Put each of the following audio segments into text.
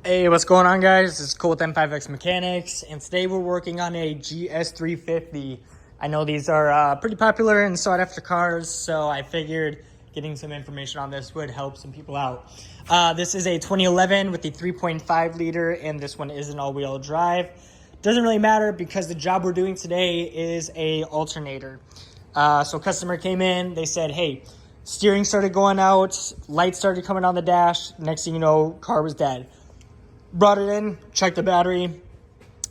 Hey, what's going on, guys? This is Cole with M5X Mechanics, and today we're working on a GS350. I know these are pretty popular and sought after cars, so I figured getting some information on this would help some people out. This is a 2011 with the 3.5 liter, and this one is an all-wheel drive. Doesn't really matter because the job we're doing today is a alternator. So customer came in, they said, hey, steering started going out, lights started coming on the dash, next thing you know, car was dead. Brought it in, checked the battery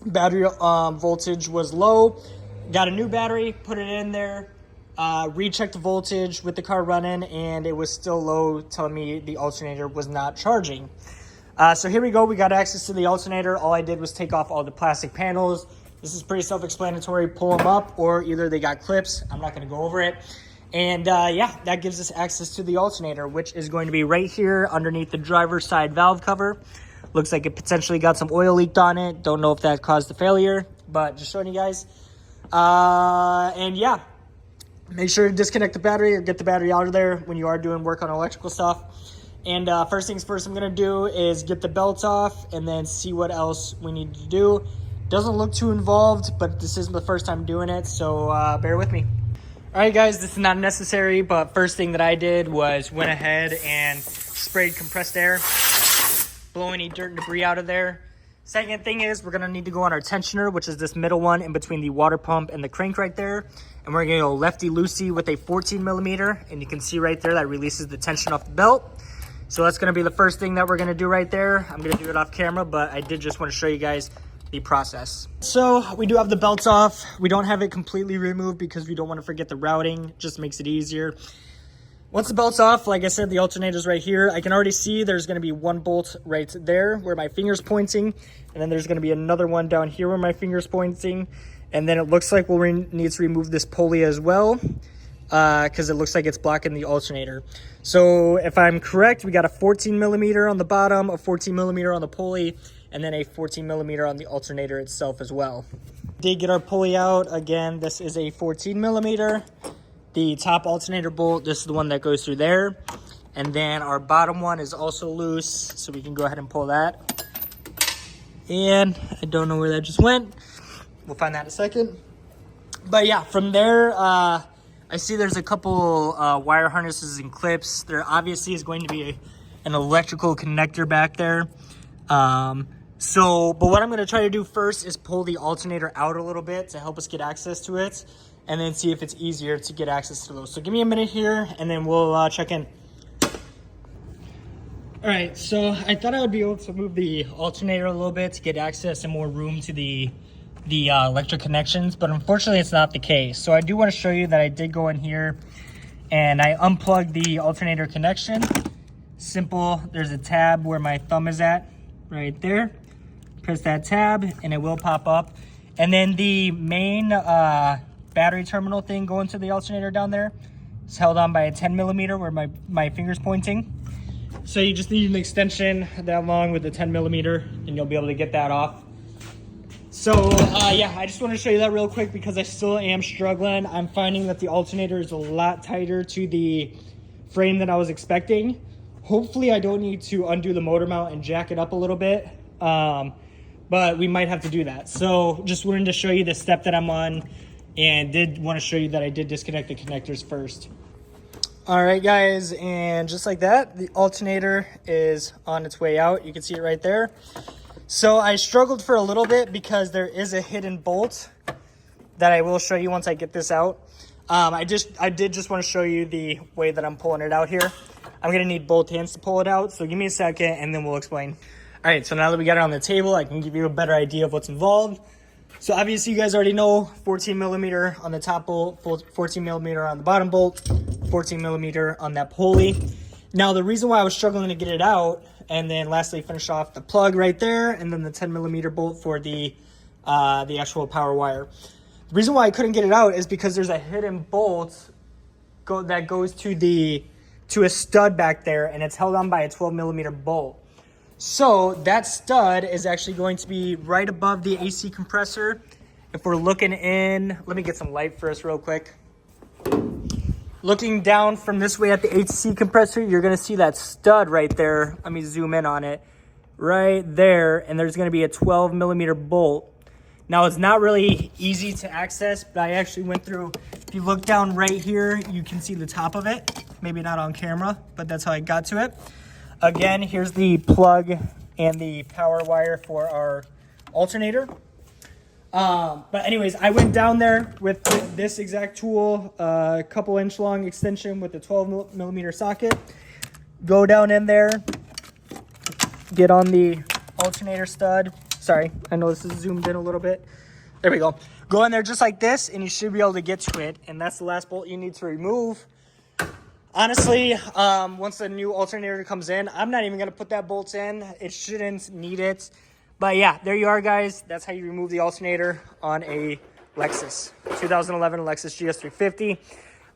voltage was low, got a new battery, put it in there, rechecked the voltage with the car running, and it was still low, telling me the alternator was not charging. So here we go, we got access to the alternator. All I did was take off all the plastic panels. This is pretty self-explanatory, pull them up, or either they got clips. I'm not gonna go over it. And yeah, that gives us access to the alternator, which is going to be right here underneath the driver's side valve cover. Looks like it potentially got some oil leaked on it. Don't know if that caused the failure, but just showing you guys. And yeah, make sure to disconnect the battery or get the battery out of there when you are doing work on electrical stuff. And first things first I'm gonna do is get the belt off and then see what else we need to do. Doesn't look too involved, but this isn't the first time doing it, so bear with me. All right, guys, this is not necessary, but first thing that I did was went ahead and sprayed compressed air, blow any dirt and debris out of there. Second thing is we're gonna need to go on our tensioner, which is this middle one in between the water pump and the crank right there. And we're gonna go lefty-loosey with a 14 millimeter. And you can see right there that releases the tension off the belt. So that's gonna be the first thing that we're gonna do right there. I'm gonna do it off camera, but I did just wanna show you guys the process. So we do have the belts off. We don't have it completely removed because we don't wanna forget the routing. It just makes it easier. Once the belt's off, like I said, the alternator's right here. I can already see there's gonna be one bolt right there where my finger's pointing, and then there's gonna be another one down here where my finger's pointing. And then it looks like we'll need to remove this pulley as well, because it looks like it's blocking the alternator. So if I'm correct, we got a 14 millimeter on the bottom, a 14 millimeter on the pulley, and then a 14 millimeter on the alternator itself as well. Did get our pulley out. Again, this is a 14 millimeter. The top alternator bolt, this is the one that goes through there. And then our bottom one is also loose, so we can go ahead and pull that. And I don't know where that just went. We'll find that in a second. But yeah, from there, I see there's a couple wire harnesses and clips. There obviously is going to be an electrical connector back there. But what I'm gonna try to do first is pull the alternator out a little bit to help us get access to it, and then see if it's easier to get access to those. So give me a minute here, and then we'll check in. All right, so I thought I would be able to move the alternator a little bit to get access and more room to the electric connections, but unfortunately it's not the case. So I do want to show you that I did go in here and I unplugged the alternator connection. Simple, there's a tab where my thumb is at, right there. Press that tab and it will pop up. And then the main battery terminal thing going to the alternator down there is held on by a 10 millimeter where my finger's pointing. So you just need an extension that long with the 10 millimeter and you'll be able to get that off. So yeah, I just want to show you that real quick because I still am struggling. I'm finding that the alternator is a lot tighter to the frame than I was expecting. Hopefully I don't need to undo the motor mount and jack it up a little bit, but we might have to do that. So just wanted to show you the step that I'm on, and did want to show you that I did disconnect the connectors first. All right, guys, and just like that, the alternator is on its way out. You can see it right there. So I struggled for a little bit because there is a hidden bolt that I will show you once I get this out. I did just want to show you the way that I'm pulling it out here. I'm gonna need both hands to pull it out, so give me a second and then we'll explain. All right, so now that we got it on the table, I can give you a better idea of what's involved. So obviously you guys already know 14 millimeter on the top bolt, 14 millimeter on the bottom bolt, 14 millimeter on that pulley. Now the reason why I was struggling to get it out, and then lastly finish off the plug right there, and then the 10 millimeter bolt for the actual power wire. The reason why I couldn't get it out is because there's a hidden bolt that goes to a stud back there, and it's held on by a 12 millimeter bolt. So that stud is actually going to be right above the AC compressor. If we're looking in, let me get some light for us real quick. Looking down from this way at the AC compressor, you're gonna see that stud right there. Let me zoom in on it. right there, and there's going to be a 12 millimeter bolt. Now, it's not really easy to access, but I actually went through. If you look down right here, you can see the top of it. Maybe not on camera, but that's how I got to it. Again, here's the plug and the power wire for our alternator. But anyways, I went down there with this exact tool, a couple inch long extension with a 12 millimeter socket. Go down in there, get on the alternator stud. Sorry, I know this is zoomed in a little bit. There we go. Go in there just like this, and you should be able to get to it. And that's the last bolt you need to remove. Honestly, once the new alternator comes in, I'm not even going to put that bolt in. It shouldn't need it. But yeah, there you are, guys. That's how you remove the alternator on a Lexus 2011 Lexus GS350.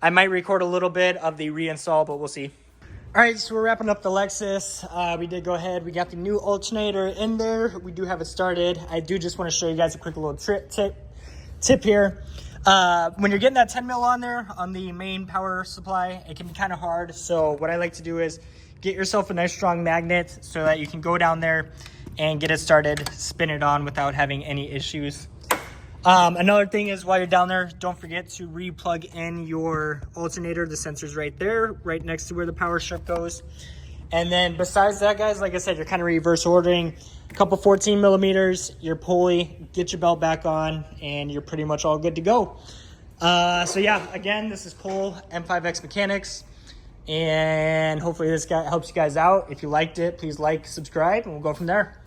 I might record a little bit of the reinstall, but we'll see. All right, so we're wrapping up the Lexus. We did go ahead. We got the new alternator in there. We do have it started. I do just want to show you guys a quick little tip here. When you're getting that 10 mil on there on the main power supply, it can be kind of hard. So what I like to do is get yourself a nice strong magnet so that you can go down there and get it started, spin it on without having any issues. Another thing is, while you're down there, don't forget to re-plug in your alternator. The sensor's right there, right next to where the power strip goes. And then besides that, guys, like I said, you're kind of reverse ordering a couple 14 millimeters, your pulley, get your belt back on, and you're pretty much all good to go. So yeah, again, this is Cole, M5X Mechanics, and hopefully this guy helps you guys out. If you liked it, please like, subscribe, and we'll go from there.